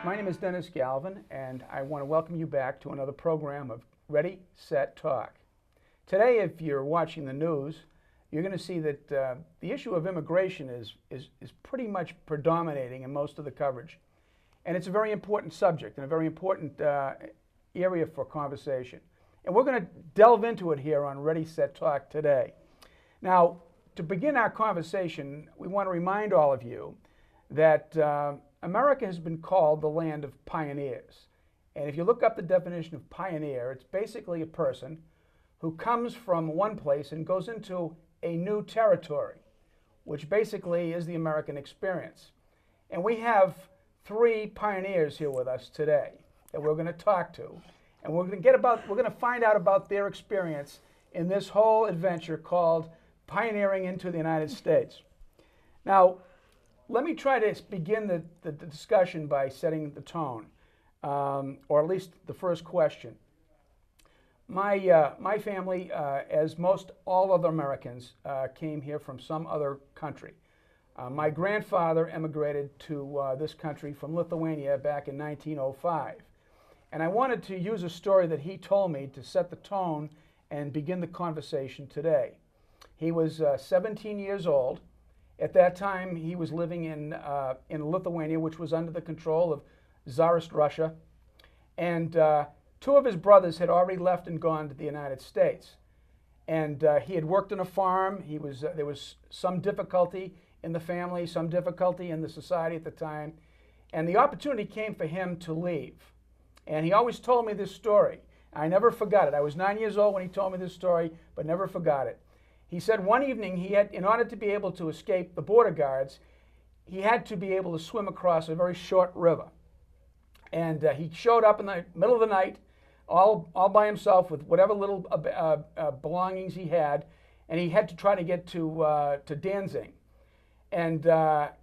My name is Dennis Galvin, and I want to welcome you back to another program of Ready, Set, Talk. Today, if you're watching the news, you're going to see that the issue of immigration is pretty much predominating in most of the coverage. And it's a very important subject and a very important area for conversation. And we're going to delve into it here on Ready, Set, Talk today. Now, to begin our conversation, we want to remind all of you that America has been called the land of pioneers. And if you look up the definition of pioneer, it's basically a person who comes from one place and goes into a new territory, which basically is the American experience. And we have three pioneers here with us today that we're going to talk to. And we're going to find out about their experience in this whole adventure called pioneering into the United States. Now, let me try to begin the discussion by setting the tone, or at least the first question. My family, as most all other Americans, came here from some other country. My grandfather immigrated to this country from Lithuania back in 1905. And I wanted to use a story that he told me to set the tone and begin the conversation today. He was 17 years old. At that time, he was living in Lithuania, which was under the control of Tsarist Russia. And two of his brothers had already left and gone to the United States. And he had worked on a farm. There was some difficulty in the family, some difficulty in the society at the time. And the opportunity came for him to leave. And he always told me this story. I never forgot it. I was 9 years old when he told me this story, but never forgot it. He said one evening in order to be able to escape the border guards, he had to be able to swim across a very short river. And he showed up in the middle of the night, all by himself with whatever little belongings he had, and he had to try to get to Danzig. And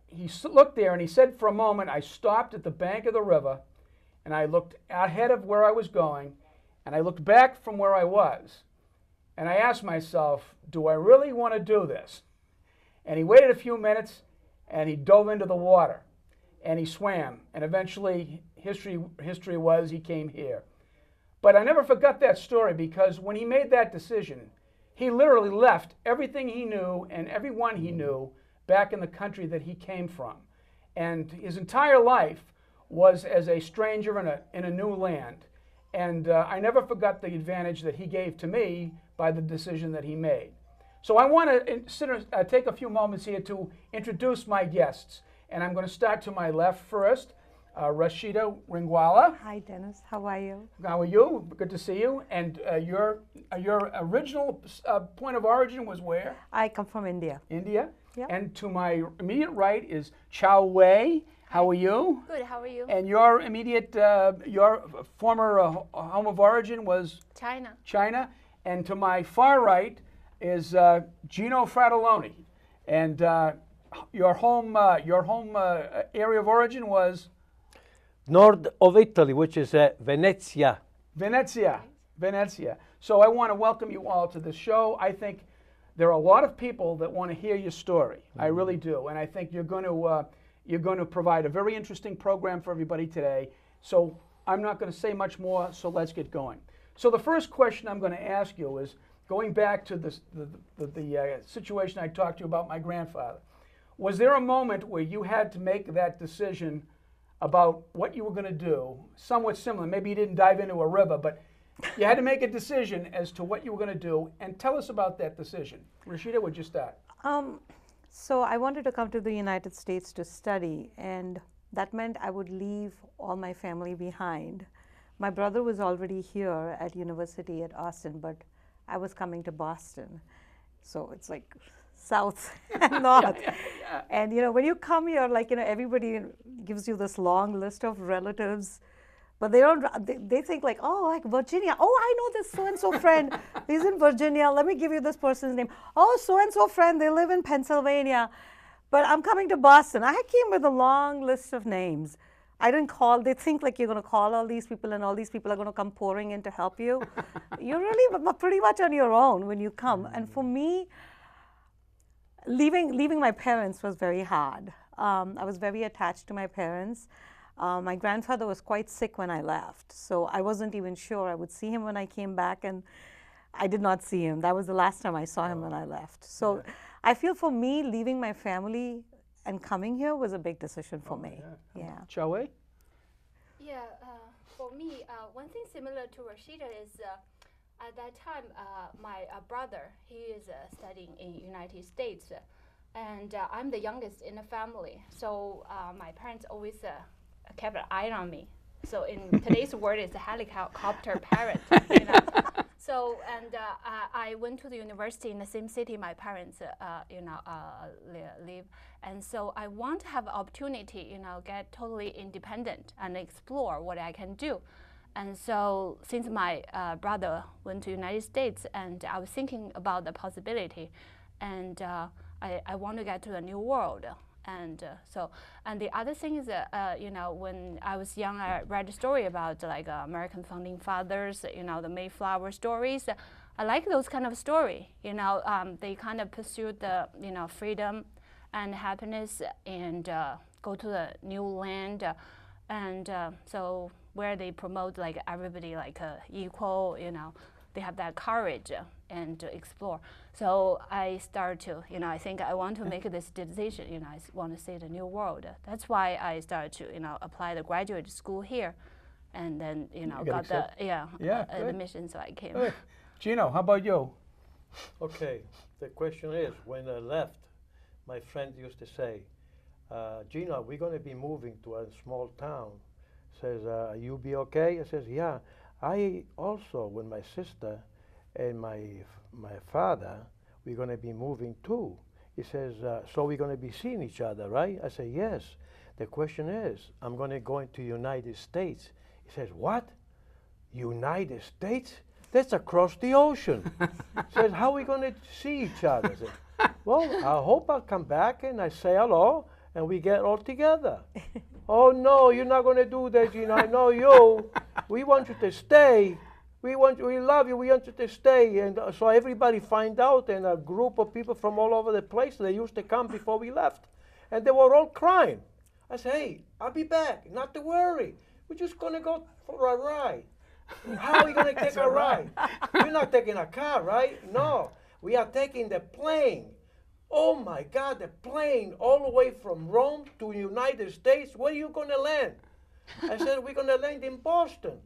he looked there and he said for a moment, I stopped at the bank of the river and I looked ahead of where I was going and I looked back from where I was. And I asked myself, do I really want to do this? And he waited a few minutes and he dove into the water and he swam. And eventually, history was he came here. But I never forgot that story because when he made that decision, he literally left everything he knew and everyone he knew back in the country that he came from. And his entire life was as a stranger in a new land. And I never forgot the advantage that he gave to me by the decision that he made. So I want to take a few moments here to introduce my guests. And I'm going to start to my left first, Rashida Ringwala. Hi, Dennis. How are you? How are you? Good to see you. And your original point of origin was where? I come from India. India? Yep. And to my immediate right is Chow Wei. How are you? Good, how are you? And your your former home of origin was? China. China. And to my far right is Gino Fratelloni. And your home area of origin was? North of Italy, which is Venezia. Venezia. So I want to welcome you all to the show. I think there are a lot of people that want to hear your story. Mm-hmm. I really do. And I think you're going to provide a very interesting program for everybody today. So I'm not going to say much more, so let's get going. So the first question I'm going to ask you is, going back to the situation I talked to you about my grandfather, was there a moment where you had to make that decision about what you were going to do, somewhat similar? Maybe you didn't dive into a river, but you had to make a decision as to what you were going to do, and tell us about that decision. Rashida, would you start? So I wanted to come to the United States to study, and that meant I would leave all my family behind. My brother was already here at university at Austin, but I was coming to Boston. So it's like south and north. Yeah. And when you come here, everybody gives you this long list of relatives, but they think like, oh, like Virginia. Oh, I know this so-and-so friend. He's in Virginia. Let me give you this person's name. Oh, so-and-so friend, they live in Pennsylvania. But I'm coming to Boston. I came with a long list of names. I didn't call. They think like you're going to call all these people and all these people are going to come pouring in to help you. You're really pretty much on your own when you come. And for me, leaving my parents was very hard. I was very attached to my parents. My grandfather was quite sick when I left, so I wasn't even sure I would see him when I came back, and I did not see him. That was the last time I saw him when I left. So I feel for me, leaving my family and coming here was a big decision for me. Yeah. Chawei? Yeah, for me, one thing similar to Rashida is at that time, my brother, he is studying in United States, and I'm the youngest in the family. So my parents always kept an eye on me. So in today's word, it's a helicopter parent. You know? So and I went to the university in the same city my parents, live, and so I want to have opportunity, get totally independent and explore what I can do. And so since my brother went to United States, and I was thinking about the possibility, and I want to get to a new world. And and the other thing is that, when I was young, I read a story about American founding fathers, the Mayflower stories. I like those kind of story. They kind of pursued the, freedom and happiness, and go to the new land, and so where they promote everybody equal. They have that courage and to explore. So I start to, I think I want to make this decision. I want to see the new world. That's why I started to, apply the graduate school here, and then, got the admission. So I came. Good. Gino, how about you? Okay, the question is, when I left, my friend used to say, Gino, we're going to be moving to a small town. Says, you be okay? I says, yeah. I also, with my sister and my father, we're going to be moving too. He says, so we're going to be seeing each other, right? I say, yes. The question is, I'm going to go into United States. He says, what? United States? That's across the ocean. Says, how are we going to see each other? I said, well, I hope I'll come back and I say hello and we get all together. Oh no, you're not going to do that, Gino. I know you. We want you to stay. We love you. We want you to stay. And so everybody find out, and a group of people from all over the place, they used to come before we left. And they were all crying. I said, hey, I'll be back. Not to worry. We're just going to go for a ride. How are we going to take a ride? We're not taking a car, right? No. We are taking the plane. Oh my God, the plane all the way from Rome to United States. Where are you going to land? I said, we're going to land in Boston.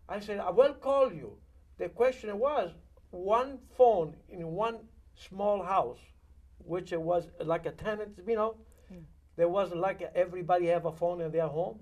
I said, I will call you. The question was, one phone in one small house, which it was like a tenant, there wasn't like everybody have a phone in their home.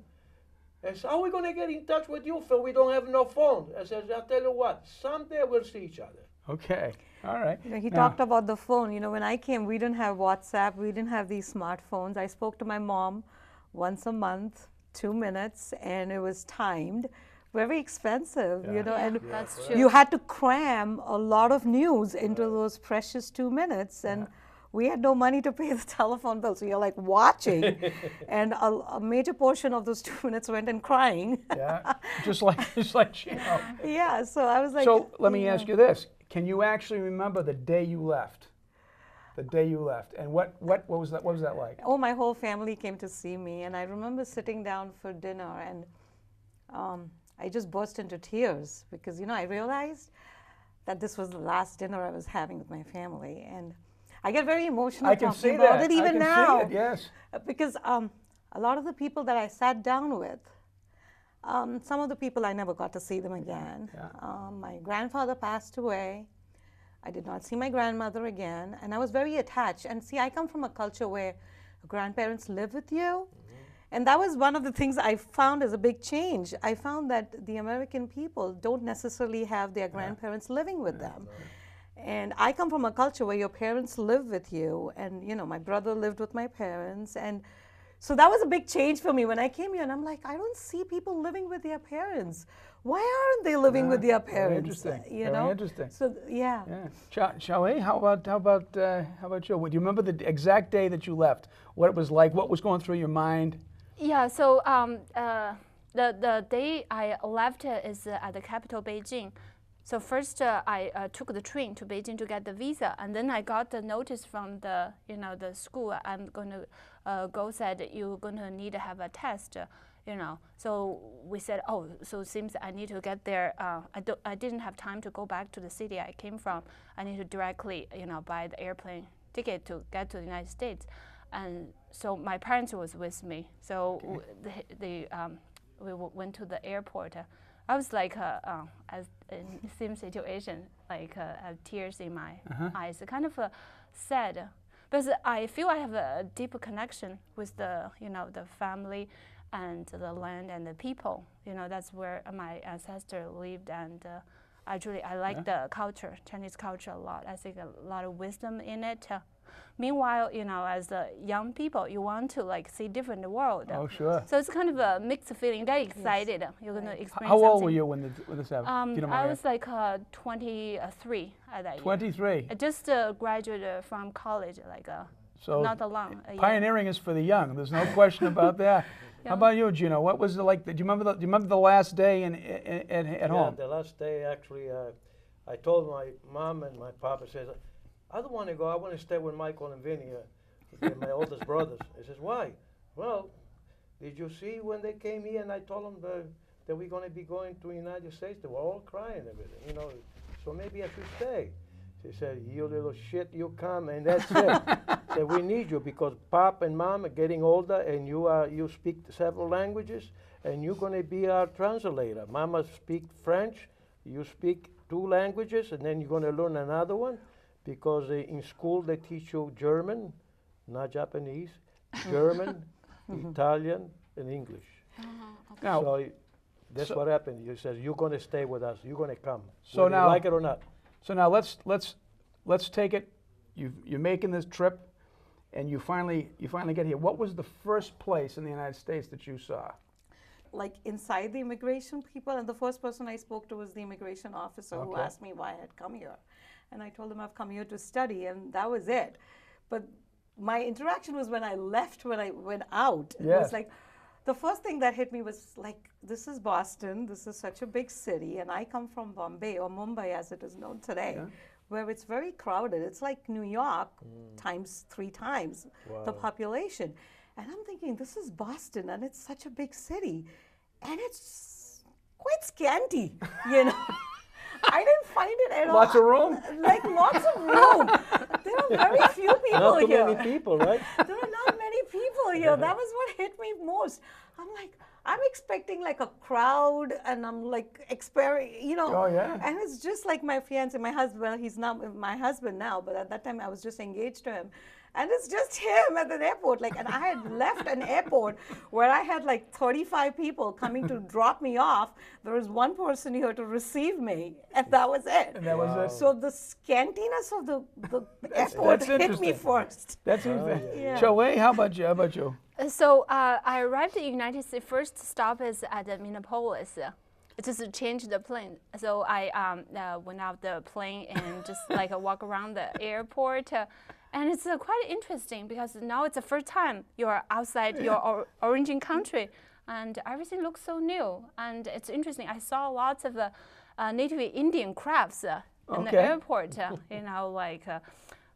I said, how are we going to get in touch with you, Phil? We don't have no phone. I said, I'll tell you what, someday we'll see each other. Okay, all right. He talked about the phone. When I came, we didn't have WhatsApp. We didn't have these smartphones. I spoke to my mom once a month, 2 minutes, and it was timed. Very expensive, and That's true. you had to cram a lot of news into those precious 2 minutes, and we had no money to pay the telephone bill, so you're like watching, and a major portion of those 2 minutes went in crying. Yeah, just like Gino. Yeah, so I was like. So let me ask you this: can you actually remember the day you left? The day you left, and what was that? What was that like? Oh, my whole family came to see me, and I remember sitting down for dinner, and I just burst into tears because, I realized that this was the last dinner I was having with my family. And I get very emotional talking about it even now. I can see it, yes. Because a lot of the people that I sat down with, some of the people I never got to see them again. Yeah. My grandfather passed away. I did not see my grandmother again. And I was very attached. And see, I come from a culture where grandparents live with you. And that was one of the things I found as a big change. I found that the American people don't necessarily have their grandparents living with them. And I come from a culture where your parents live with you. And, my brother lived with my parents. And so that was a big change for me when I came here. And I'm like, I don't see people living with their parents. Why aren't they living with their parents? Very interesting. Very interesting. So, yeah. Chawei, how about you? Do you remember the exact day that you left? What it was like? What was going through your mind? Yeah, so the day I left is at the capital, Beijing. So first I took the train to Beijing to get the visa, and then I got the notice from the the school. I'm going to go, said you're going to need to have a test you know. So we said, oh, so it seems I need to get there. I didn't have time to go back to the city I came from. I need to directly, you know, buy the airplane ticket to get to the United States. And so my parents was with me. So we went to the airport. I was like, as in the same situation, like have tears in my eyes, kind of sad. Because I feel I have a deeper connection with the, you know, the family and the land and the people. You know, that's where my ancestor lived, and actually I like the culture, Chinese culture, a lot. I think a lot of wisdom in it. Meanwhile, you know, as young people, you want to like see different world. Oh, sure. So it's kind of a mixed feeling. Very excited. You're going to experience How old something. were you when this happened? You don't mind I was like 23 at that year. 23. I just graduated from college, like So not that long. pioneering is for the young. There's no question about that. How about you, Gino? What was it like? Do you remember the last day at home? The last day, actually, I told my mom and my papa, says, I don't want to go. I want to stay with Michael and Vinny, my oldest brothers. He says, why? Well, did you see when they came here and I told them that we're going to be going to the United States? They were all crying and everything, you know. So maybe I should stay. She said, you little shit, you come, and that's it. Said, we need you because Pop and Mom are getting older, and you speak several languages, and you're going to be our translator. Mama speak French, you speak 2 languages, and then you're going to learn another one, because in school they teach you German, not Japanese, German, Italian, and English. Now, So that's what happened. You said, you're going to stay with us. You're going to come, So whether now- you like it or not. So now let's take it. You're making this trip, and you finally get here. What was the first place in the United States that you saw? Like inside the immigration people, and the first person I spoke to was the immigration officer who Okay. asked me why I had come here. And I told him I've come here to study, and that was it. But my interaction was when I left, when I went out. It Yes. was like, the first thing that hit me was like, this is Boston, this is such a big city, and I come from Bombay, or Mumbai as it is known today, where it's very crowded. It's like New York times 3 times the population. And I'm thinking, this is Boston, and it's such a big city, and it's quite scanty, you know. I didn't find it at all. Lots of room? Like lots of room. There are very few people Not too here. many people, right? There are not many people here. That was what hit me most. I'm like, I'm expecting like a crowd, and I'm like, you know. Oh, yeah. And it's just like my fiance, my husband. Well, he's not my husband now, but at that time I was just engaged to him. And it's just him at an airport. Like, and I had left an airport where I had like 35 people coming to drop me off. There was one person here to receive me, and that was it. And that was it. So the scantiness of the airport hit me interesting. first. That's interesting. yeah. Choe, how about you? How about you? So I arrived in the United States. First stop is at Minneapolis. Just to change the plane. So I went out the plane and just like walk around the airport. And it's quite interesting because now it's the first time you're outside your origin country, and everything looks so new. And it's interesting. I saw lots of native Indian crafts in the airport. You know, like.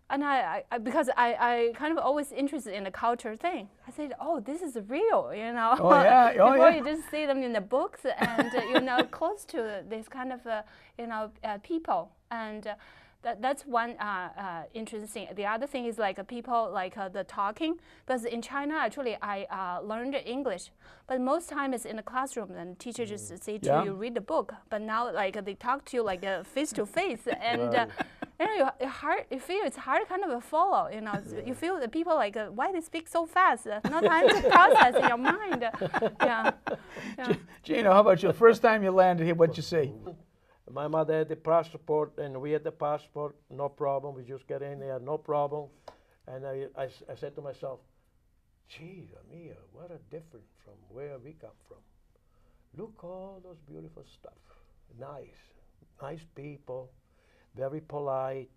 And I because I kind of always interested in the culture thing. I said, oh, this is real, you know. Oh, yeah. Oh, Before yeah. you just see them in the books and, you know, close to this kind of, you know, people. And that's one interesting thing. The other thing is like people like the talking. Because in China, actually, I learned English. But most time it's in the classroom and teacher just say to you, read the book. But now like they talk to you like face to face. And you know, you feel it's hard kind of to follow, you know. You feel the people like, why they speak so fast? No time to process in your mind. Yeah. Gino, how about you? The first time you landed here, what'd you see? My mother had the passport, and we had the passport, no problem. We just get in there, no problem. And I said to myself, gee, Mia, what a difference from where we come from. Look all those beautiful stuff. Nice people, very polite.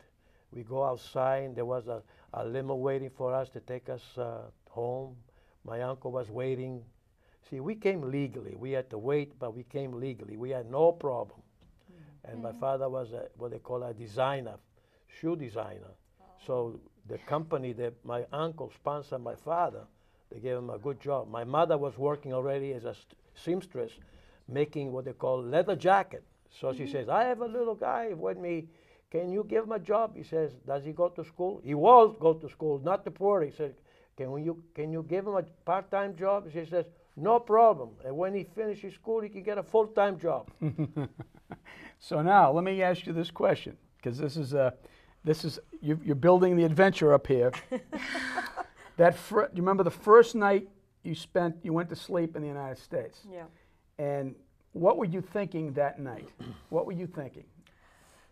We go outside, there was a limo waiting for us to take us home. My uncle was waiting. See, we came legally. We had to wait, but we came legally. We had no problem. And my father was what they call a designer, shoe designer. So the company that my uncle sponsored my father, They gave him a good job. My mother was working already as a seamstress, making what they call leather jacket. So she says, I have a little guy with me. Can you give him a job? He says, does he go to school? He will go to school, not the poor. He said, can you give him a part-time job? She says, no problem. And when he finishes school, he can get a full-time job. So now let me ask you this question, because you're building the adventure up here. Do you remember the first night you went to sleep in the United States? Yeah. And what were you thinking that night? What were you thinking?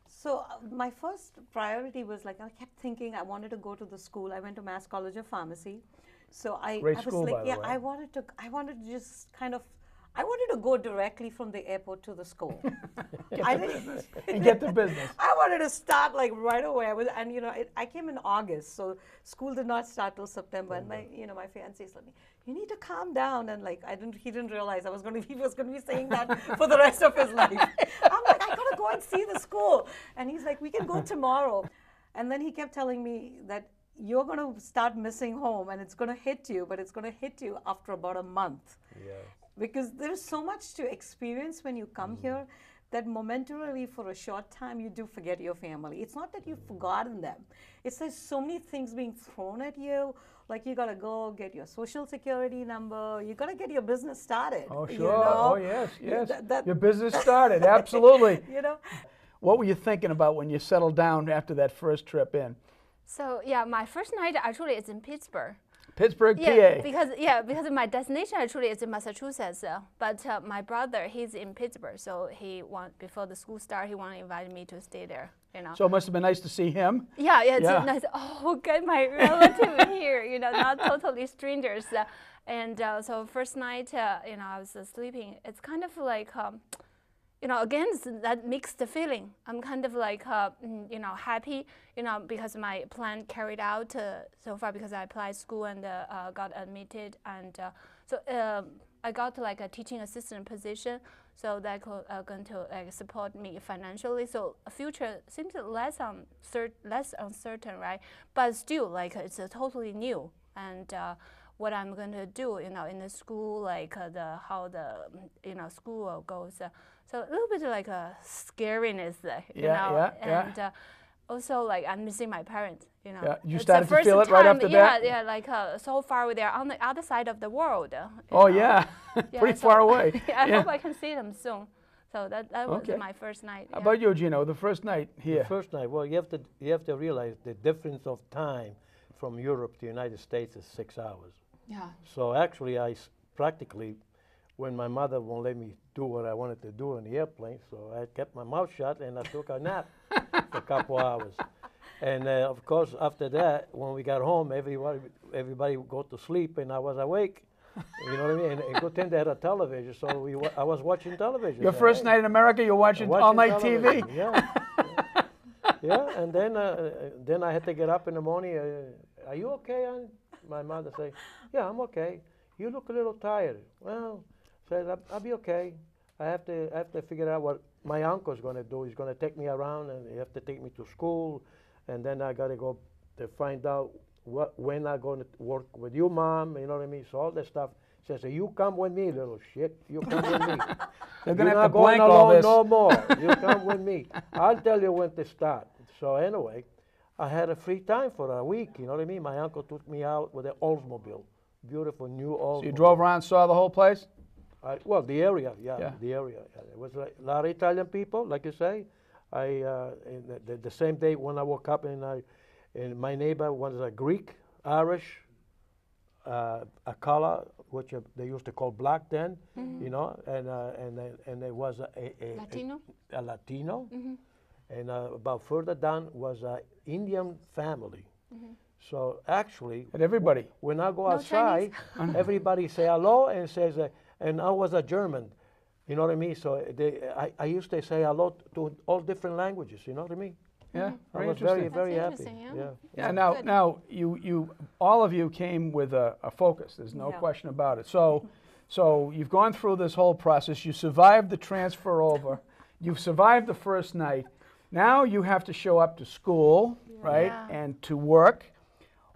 So my first priority was like, I kept thinking I wanted to go to the school. I went to Mass College of Pharmacy. So Great I was school, like, by the yeah, way. I wanted to just kind of, I wanted to go directly from the airport to the school. I didn't And get the business. I wanted to start like right away. I came in August, so school did not start till September. And my fiance said, "You need to calm down." And like he didn't realize he was going to be saying that for the rest of his life. I'm like, I gotta go and see the school, and he's like, "We can go tomorrow." And then he kept telling me that you're going to start missing home, and it's going to hit you, but it's going to hit you after about a month. Yeah. Because there's so much to experience when you come here that momentarily for a short time you do forget your family. It's not that you've forgotten them. It's there's so many things being thrown at you. Like you gotta go get your social security number. You gotta get your business started. Oh, sure. You know? Oh, yes, yes. That- Your business started, absolutely. You know. What were you thinking about when you settled down after that first trip in? So yeah, my first night actually is in Pittsburgh. Pittsburgh, Yeah, PA. because my destination actually is in Massachusetts, but my brother, he's in Pittsburgh, so before the school start, he wanted to invite me to stay there. So it must have been nice to see him. Yeah, it's Yeah. nice. Oh, get my relative here, not totally strangers. So first night, I was sleeping. It's kind of like, again, it's that mixed feeling. I'm kind of like, happy, because my plan carried out so far because I applied school and got admitted. And so I got like a teaching assistant position, so that could going to support me financially. So future seems less uncertain, right? But still, like it's totally new. And what I'm going to do, in the school, like how the school goes. So a little bit like a scariness, and also like I'm missing my parents. Yeah, you It's started the to feel first it right time, after that? Yeah, like so far they're on the other side of the world. Oh, yeah. Pretty far away. I hope I can see them soon. So that was Okay. my first night. How about you, Gino? The first night here. The first night, well, you have to realize the difference of time from Europe to the United States is 6 hours. Yeah. So actually, practically, when my mother won't let me do what I wanted to do in the airplane, so I kept my mouth shut and I took a nap for a couple hours. And of course, after that, when we got home, everybody would go to sleep, and I was awake. You know what I mean? And good thing they had a television, so I was watching television. Your first night in America, you're watching all-night TV? television, Yeah. Yeah, and then I had to get up in the morning. Are you okay, Aunt? My mother said, yeah, I'm okay. You look a little tired. Well, said I'll be okay. I have to figure out what my uncle's going to do. He's going to take me around, and he have to take me to school, and then I got to go to find out when I'm going to work with you, Mom. You know what I mean? So all that stuff. Says, you come with me, little shit. You come with me. They're going to You're have to not going blank all alone this. no more. You come with me. I'll tell you when to start. So anyway, I had a free time for a week. You know what I mean? My uncle took me out with an Oldsmobile, beautiful new Oldsmobile. So you drove around, saw the whole place? Well, the area, Yeah. the area. Yeah. It was like a lot of Italian people, like you say. The same day when I woke up, and my neighbor was a Greek, Irish, a color, which they used to call black then, and there was Latino? a Latino, and about further down was an Indian family. So actually, At everybody. when I go No outside, everybody say hello and says, and I was a German, you know what I mean? So I used to say hello to all different languages, you know what I mean? Yeah, I very was interesting. very That's happy. interesting, yeah. Yeah, Good. now you all of you came with a focus. There's no Yeah. question about it. So you've gone through this whole process. You survived the transfer over. You've survived the first night. Now you have to show up to school, right, Yeah. and to work.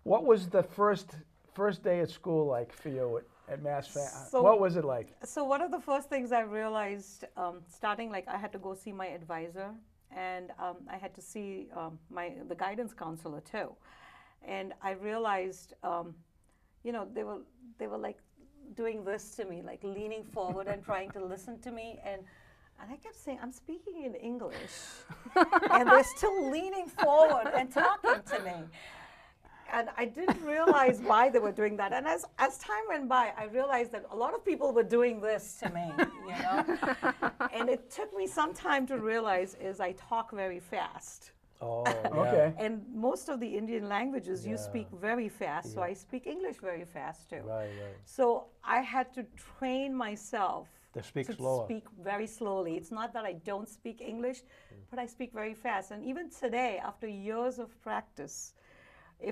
What was the first first day at school like for you at Mass? So- What was it like? So one of the first things I realized, starting like I had to go see my advisor, and I had to see the guidance counselor too, and I realized, they were like doing this to me, like leaning forward and trying to listen to me, and I kept saying, I'm speaking in English, and they're still leaning forward and talking to me. And I didn't realize why they were doing that. And as time went by, I realized that a lot of people were doing this to me, And it took me some time to realize is I talk very fast. Oh, Okay. And most of the Indian languages, you Yeah. speak very fast, so Yeah. I speak English very fast too. Right, right. So I had to train myself To speak to slower. speak very slowly. It's not that I don't speak English, but I speak very fast. And even today, after years of practice,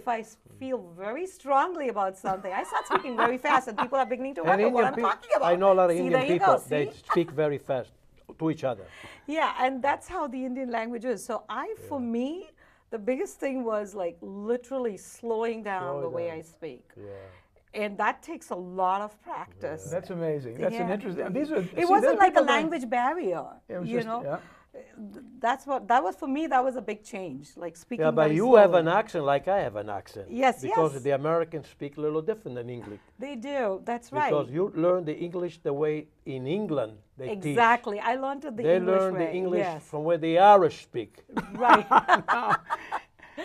if I feel very strongly about something, I start speaking very fast, and people are beginning to wonder what I'm talking about. I know a lot of See, Indian there you people, go, they see? speak very fast to each other. Yeah, and that's how the Indian language is. So for me, the biggest thing was like literally slowing down the way I speak. Yeah. And that takes a lot of practice. That's amazing. That's an Yeah. interesting. These are. It wasn't like a language barrier, It was you just, know. yeah. That was for me. That was a big change, like speaking. Yeah, but very you have slowly. an accent like I have an accent. Yes, Because yes. the Americans speak a little different than English. They do. That's right. Because you learn the English the way in England they teach. Exactly. I learned it the They English learn way. the English Yes. from where the Irish speak. Right.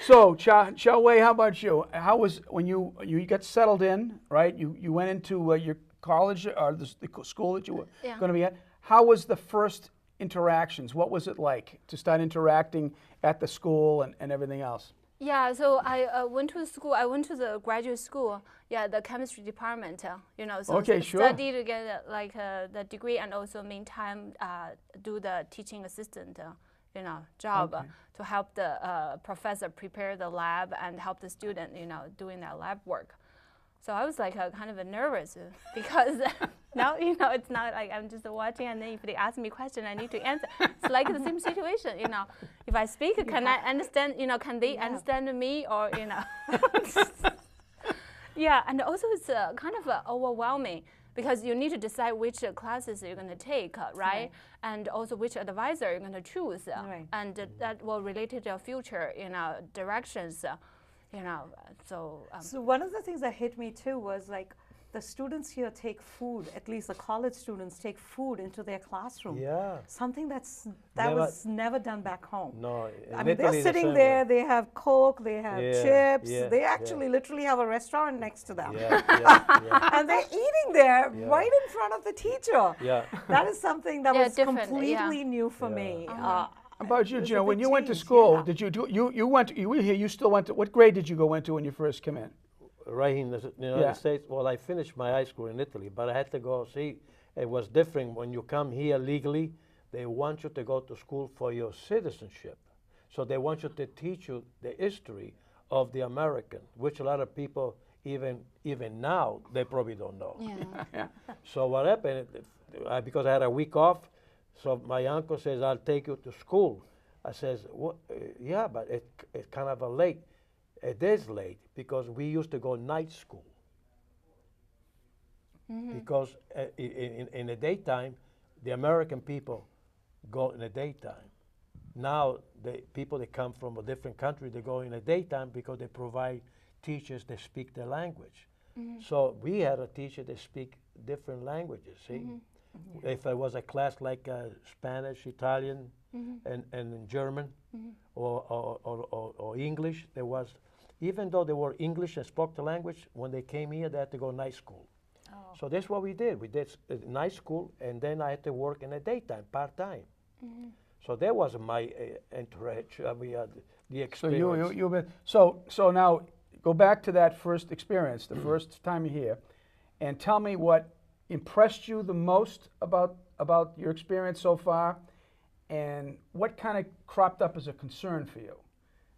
So, Cha Wei, how about you? How was when you got settled in, right? You went into your college or the school that you were Yeah. going to be at. How was the first interactions? What was it like to start interacting at the school and everything else? Yeah, so I went to school. I went to the graduate school. Yeah, the chemistry department. So Okay, sure. study to get the degree, and also meantime do the teaching assistant, job to help the professor prepare the lab and help the student, doing that lab work. So I was like kind of nervous because now it's not like I'm just watching, and then if they ask me a question, I need to answer. It's like the same situation, If I speak, can I understand? Can they understand me or Yeah, and also it's kind of overwhelming because you need to decide which classes you're going to take, right? And also which advisor you're going to choose, Right. and that will relate to your future, directions. So So one of the things that hit me too was like the students here take food, at least the college students take food into their classroom. Yeah. Something that Never- was never done back home. No, I mean, they're sitting there, they have Coke, they have Yeah, chips, yeah, they yeah. actually literally have a restaurant next to them. Yeah, yeah, And they're eating there Yeah. right in front of the teacher. yeah. That is something that Yeah, was different, completely new for Yeah. me. How about you, it was a Gina? When big you went to change, school, yeah. did you do you were here? You still went to what grade did you go into when you first came in? Right in the United Yeah. States. Well, I finished my high school in Italy, but I had to go see. It was different when you come here legally. They want you to go to school for your citizenship, so they want you to teach you the history of the American, which a lot of people even now they probably don't know. yeah. So what happened? Because I had a week off, so my uncle says, "I'll take you to school." I says, "What? Yeah, but it's kind of a late." It is late because we used to go night school. Because in the daytime, the American people go in the daytime. Now the people that come from a different country, they go in the daytime because they provide teachers that speak their language. So we had a teacher that speak different languages. See, if it was a class like Spanish, Italian, and German, or English, there was. Even though they were English and spoke the language, when they came here, they had to go night school. So that's what we did. We did night school, and then I had to work in the daytime, part-time. So that was my interaction. The experience. So now go back to that first experience, the first time you're here, and tell me what impressed you the most about your experience so far, and what kind of cropped up as a concern for you.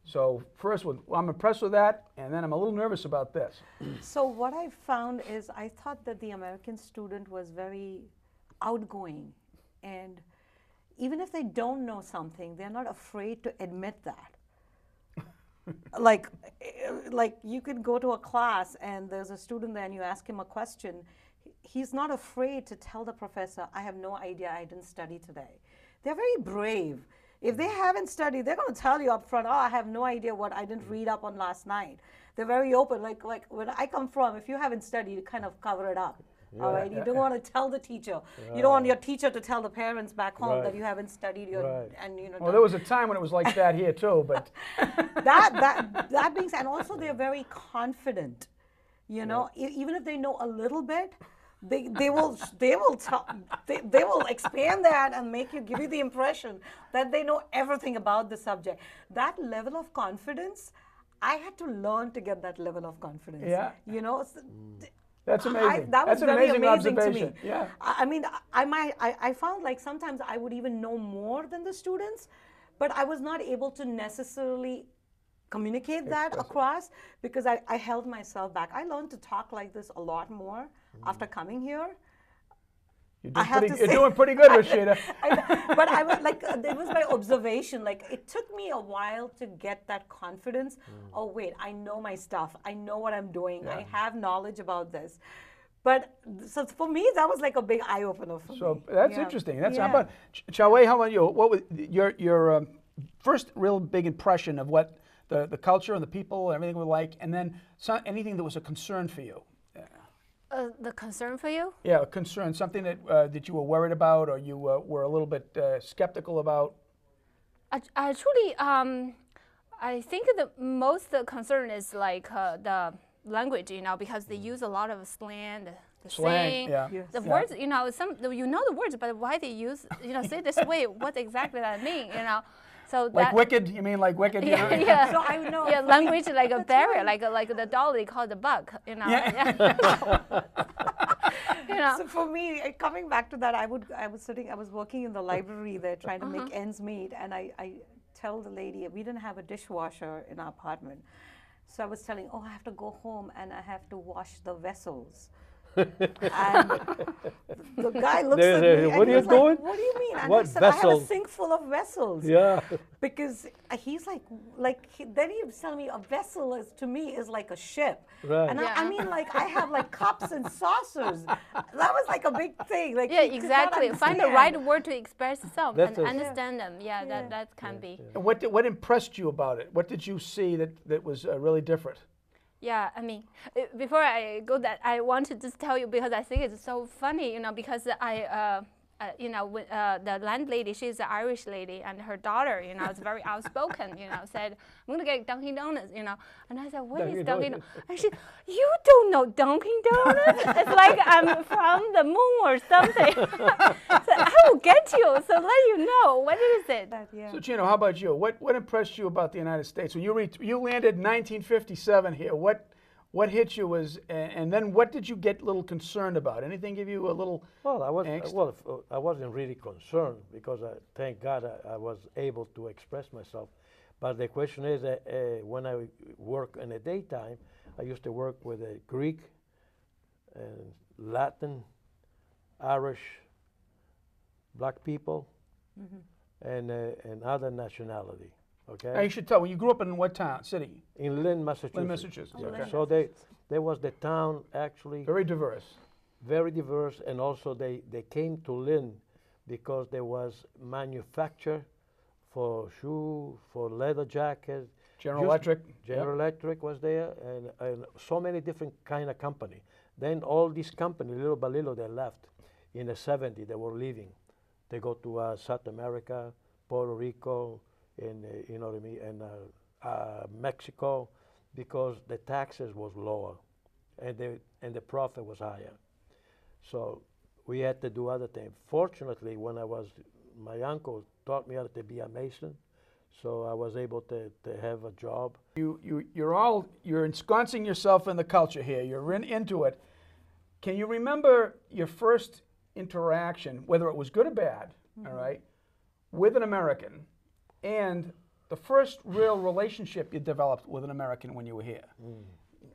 So first, I'm impressed with that, and then I'm a little nervous about this. So what I found is I thought that the American student was very outgoing, and even if they don't know something, they're not afraid to admit that. like, like you could go to a class and there's a student there and you ask him a question. He's not afraid to tell the professor, I have no idea, I didn't study today. They're very brave. If they haven't studied, they're going to tell you up front, oh, I have no idea what I didn't read up on last night. They're very open. Like where I come from, if you haven't studied, you kind of cover it up. All right, you don't want to tell the teacher. You don't want your teacher to tell the parents back home that you haven't studied and you know. Well, there was a time when it was like that here too, but that being said, and also they're very confident. You know, even if they know a little bit, they will expand that and give you the impression that they know everything about the subject. That level of confidence, I had to learn to get that level of confidence. Yeah. You know. That's amazing. That was That's an very amazing amazing observation. to me. Yeah. I mean, I found like sometimes I would even know more than the students, but I was not able to necessarily communicate that across because I held myself back. I learned to talk like this a lot more after coming here. You're doing pretty good, Rashida. But I was like, it was my observation. Like, it took me a while to get that confidence. Oh, wait, I know my stuff. I know what I'm doing. Yeah. I have knowledge about this. But so for me, that was like a big eye opener for me. So that's interesting. That's how about Chawei? How about you? What was your first real big impression of what the culture and the people, everything were like, and then anything that was a concern for you? The concern for you? Yeah, a concern, something that you were worried about, or you were a little bit skeptical about. Actually, I think the most concern is like the language, you know, because they use a lot of slang, the saying, the words, you know, you know the words, but why they use, you know, say this way, what exactly that mean, you know? So like wicked, you mean like wicked? Yeah, you know? yeah. So I know. Yeah, language like a barrier, like the doll they call the bug, you know. You know. So for me, coming back to that, I was working in the library there trying to make ends meet, and I tell the lady, we didn't have a dishwasher in our apartment. So I was telling, oh, I have to go home and I have to wash the vessels. And the guy looks at me what and are you he's doing? like, what do you mean? And What I said, I have vessel? a sink full of vessels. Yeah. Because he's then he was telling me a vessel to me is like a ship. Right. And I mean, like, I have like cups and saucers. That was like a big thing. Like, Yeah, he could not exactly. Find the understand. right word to express yourself That's and it. understand them. Yeah, that can be. And what impressed you about it? What did you see that was really different? Yeah, I mean, before I go that, I want to just tell you because I think it's so funny, you know, because you know, the landlady, she's an Irish lady, and her daughter, you know, is very outspoken, you know, said, I'm going to get Dunkin' Donuts, you know. And I said, what is Dunkin' Donuts? And she, you don't know Dunkin' Donuts? It's like I'm from the moon or something. So I will get you, so let you know, what is it? So, Gino, how about you? What impressed you about the United States? When you landed in 1957 here, what hit you was, and then what did you get a little concerned about? Anything give you a little angst? I wasn't really concerned because thank God I was able to express myself. But the question is, when I work in the daytime, I used to work with Greek, and Latin, Irish, black people, and other nationality. Okay. Now you should tell. When you grew up in what town, city? In Lynn, Massachusetts. Lynn, Massachusetts. Oh, Okay. So there was the town actually Very diverse. very diverse, and also they came to Lynn because there was manufacture for shoe, for leather jackets. General Electric. General Electric was there, and so many different kind of company. Then all these companies, little by little, they left. In the 70s, they were leaving. They go to South America, Puerto Rico, and you know what I mean, and Mexico, because the taxes was lower, and the profit was higher. So we had to do other things. Fortunately, when my uncle taught me how to be a mason, so I was able to have a job. You're ensconcing yourself in the culture here. You're into it. Can you remember your first interaction, whether it was good or bad, all right, with an American, and the first real relationship you developed with an American when you were here?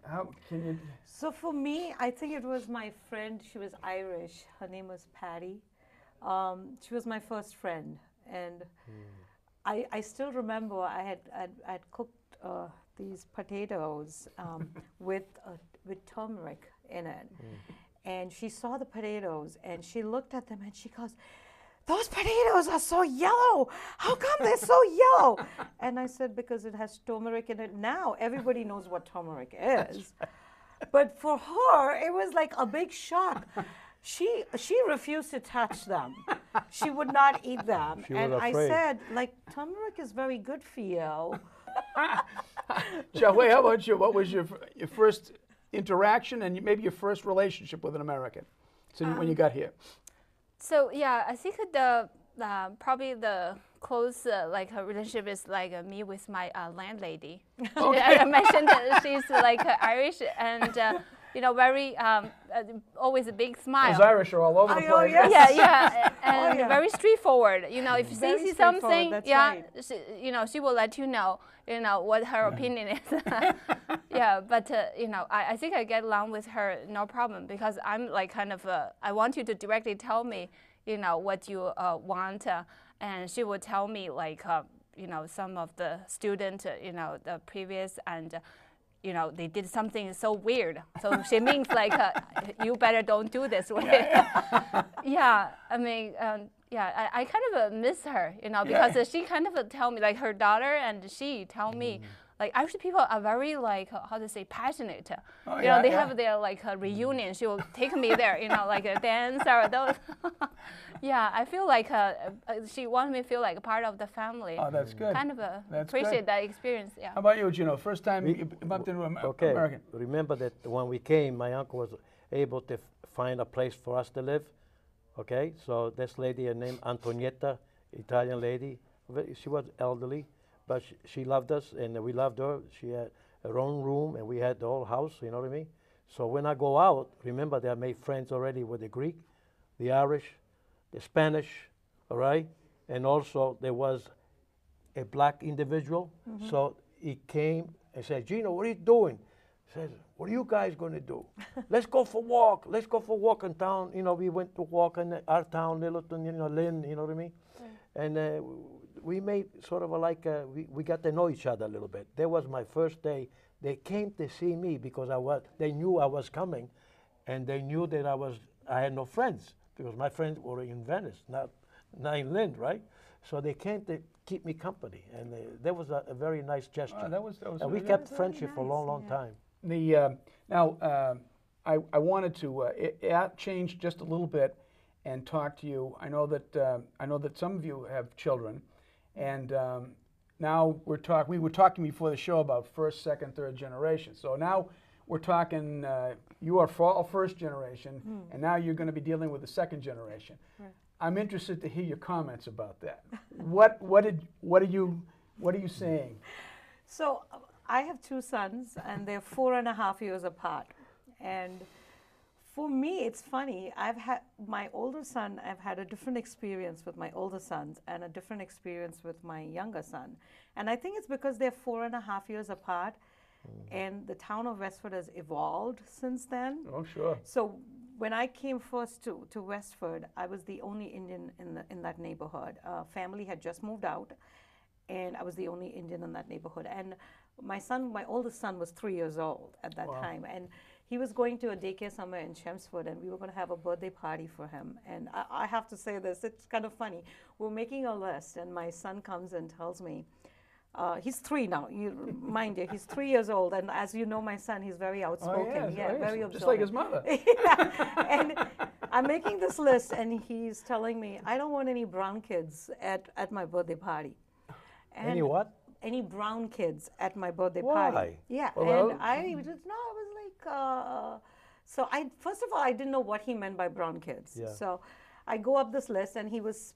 How can you? So for me, I think it was my friend. She was Irish. Her name was Patty. She was my first friend, and I still remember I had cooked these potatoes with turmeric in it. And she saw the potatoes and she looked at them and she goes, "Those potatoes are so yellow. How come they're so yellow?" And I said, "Because it has turmeric in it." Now everybody knows what turmeric is. But for her, it was like a big shock. She refused to touch them. She would not eat them. She was and I afraid. said, like, turmeric is very good for you. Joey, how about you? What was your first interaction and maybe your first relationship with an American when you got here? So yeah, I think the probably the close like relationship is like me with my landlady. I mentioned that she's like Irish and you know very always a big smile. Those Irish are all over the place. Yeah, yeah, and very straightforward. You know, if she Very sees something, straightforward, that's yeah, right. she will let you know what her opinion is. Yeah, but I think I get along with her no problem because I'm like kind of I want you to directly tell me, what you want, and she will tell me like some of the student, the previous and. They did something so weird. So she means like, you better don't do this way. Yeah, I mean, I kind of miss her, because she kind of tell me, like her daughter and she tell me, like Irish people are very like, how to say, passionate. They have their like reunion. She will take me there, like a dance or those. Yeah, I feel like she wants me to feel like a part of the family. Oh, that's good. Kind of That's appreciate good. that experience. Yeah. How about you, Gino? First time you bumped into an Okay. American? Remember that when we came, my uncle was able to find a place for us to live. Okay, so this lady, her name Antonietta, Italian lady. She was elderly, but she loved us and we loved her. She had her own room and we had the whole house. You know what I mean? So when I go out, remember that I made friends already with the Greek, the Irish, the Spanish, all right? And also there was a black individual. So he came and said, "Gino, what are you doing?" He says, "What are you guys going to do? Let's go for a walk. Let's go for a walk in town." We went to walk in our town, Littleton, Lynn, you know what I mean? And we made sort of we got to know each other a little bit. That was my first day. They came to see me because they knew I was coming, and they knew that I had no friends because my friends were in Venice, not in Lynn, right? So they came to keep me company, and that was a very nice gesture. That was And we kept friendship for a long, long time. I wanted to change just a little bit and talk to you. I know that some of you have children, and now we were talking before the show about first, second, third generation. So now we're talking. You are all first generation, and now you're going to be dealing with the second generation. Right. I'm interested to hear your comments about that. What are you saying? So I have two sons, and they're 4.5 years apart. And for me, it's funny. I've had my older son. I've had a different experience with my older sons, and a different experience with my younger son. And I think it's because they're 4.5 years apart, and the town of Westford has evolved since then. Oh, sure. So when I came first to Westford, I was the only Indian in that neighborhood. Family had just moved out, and I was the only Indian in that neighborhood. And my oldest son, was 3 years old at that time, and he was going to a daycare somewhere in Chelmsford, and we were going to have a birthday party for him. And I have to say this, it's kind of funny. We're making a list, and my son comes and tells me, he's 3 now, mind you, he's 3 years old, and as you know, my son, he's very outspoken, very observant. Just like his mother. Yeah. And I'm making this list, and he's telling me, "I don't want any brown kids at my birthday party." And Any what? Any brown kids at my birthday Why? party. Yeah, Well, and I was like, so first of all, I didn't know what he meant by brown kids. Yeah. So I go up this list, and he was,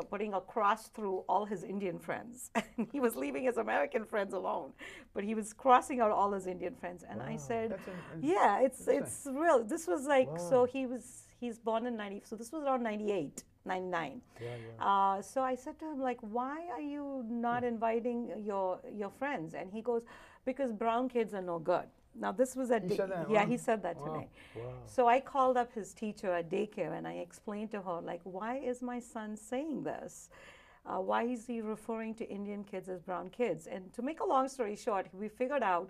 putting a cross through all his Indian friends. And he was leaving his American friends alone, but he was crossing out all his Indian friends. And I said, yeah, it's real. This was like, so he's born in 90, so this was around 98. 99. Yeah. So I said to him, like, why are you not inviting your friends? And he goes, because brown kids are no good. Now this was at He said that? yeah, Wow. he said that to me. Wow. So I called up his teacher at daycare, and I explained to her, like, why is my son saying this? why is he referring to Indian kids as brown kids? And to make a long story short, we figured out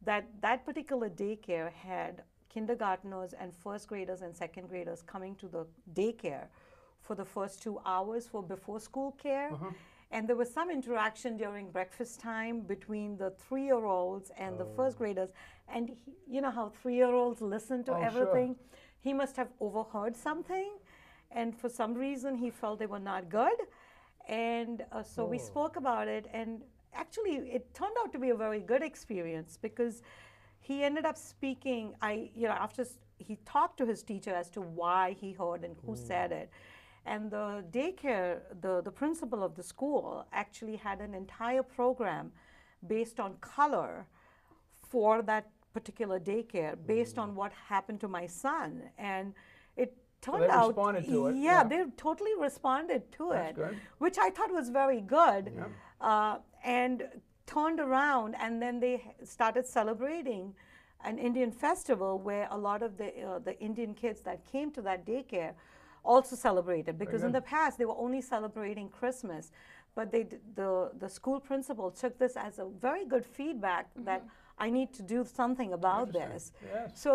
that that particular daycare had kindergartners and first graders and second graders coming to the daycare for the first 2 hours for before school care. And there was some interaction during breakfast time between the 3-year-olds and the first graders. And you know how 3-year-olds listen to everything? Sure. He must have overheard something. And for some reason, he felt they were not good. And so we spoke about it. And actually, it turned out to be a very good experience because he ended up speaking, after he talked to his teacher as to why he heard and who said it. And the daycare, the principal of the school actually had an entire program based on color for that particular daycare, based on what happened to my son. And it turned out, they responded to it. Yeah, they totally responded to That's it, good. which I thought was very good. And turned around, and then they started celebrating an Indian festival where a lot of the Indian kids that came to that daycare also celebrated, because in the past they were only celebrating Christmas, but the school principal took this as a very good feedback that I need to do something about this. Yes.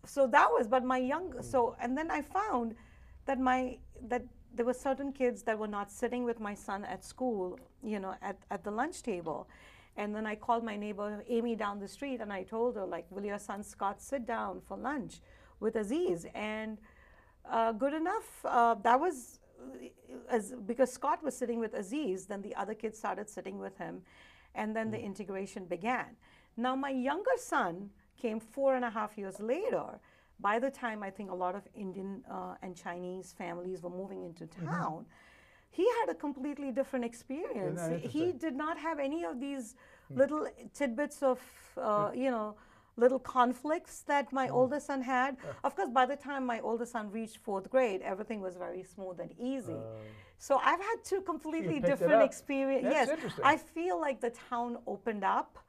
So that was, but my and then I found that that there were certain kids that were not sitting with my son at school, at the lunch table. And then I called my neighbor Amy down the street and I told her, like, will your son Scott sit down for lunch with Aziz? And good enough. That was because Scott was sitting with Aziz, then the other kids started sitting with him, and then the integration began. Now, my younger son came 4.5 years later. By the time I think a lot of Indian and Chinese families were moving into town, he had a completely different experience. He did not have any of these little tidbits of, little conflicts that my older son had. Of course, by the time my older son reached 4th grade, everything was very smooth and easy. So I've had two completely different experiences. Yes, I feel like the town opened up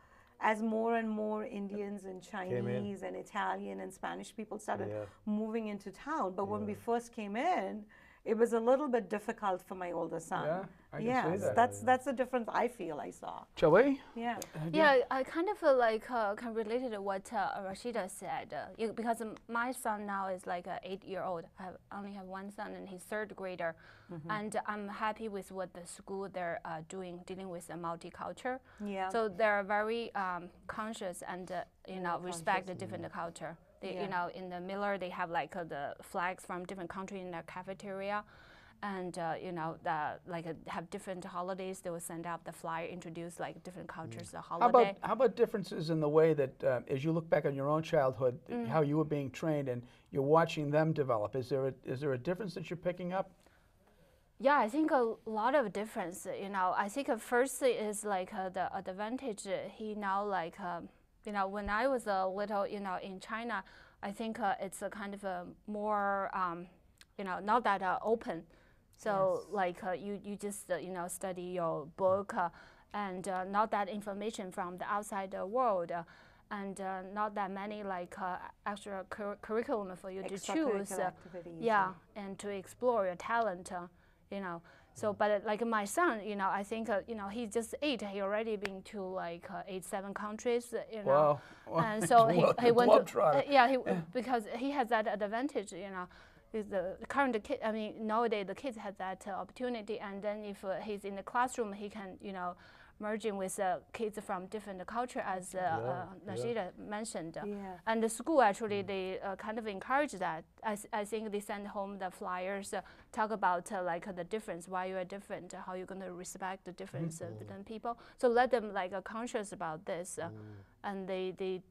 as more and more Indians and Chinese and Italian and Spanish people started moving into town. But when we first came in, it was a little bit difficult for my older son. Yeah, I can see that. That's the difference I feel I saw. Chile? Yeah. Yeah, I kind of feel like can relate to what Rashida said, because my son now is like 8-year-old. I only have one son, and he's 3rd grader, and I'm happy with what the school they're dealing with multicultural. Yeah. So they're very conscious and respect the different culture. They, in the Miller, they have like the flags from different countries in their cafeteria, and have different holidays. They will send out the flyer, introduce like different cultures, the holiday. How about differences in the way that, as you look back on your own childhood, how you were being trained, and you're watching them develop? Is there a difference that you're picking up? Yeah, I think a lot of difference. I think first is like the advantage. He now like. When I was a little, in China, I think it's a kind of a more, not that open. So you just, study your book and not that information from the outside world. And not that many extra curriculum for you to choose. And to explore your talent, So, but like my son, I think, he's just 8. He already been to 8-7 countries, Wow. And so he went to, because he has that advantage, Is the current kid, nowadays the kids have that opportunity, and then if he's in the classroom, he can, merging with kids from different culture, as Rashida mentioned. And the school actually, they kind of encourage that. I think they send home the flyers, talk about the difference, why you are different, how you're going to respect the difference between people. So let them conscious about this, and they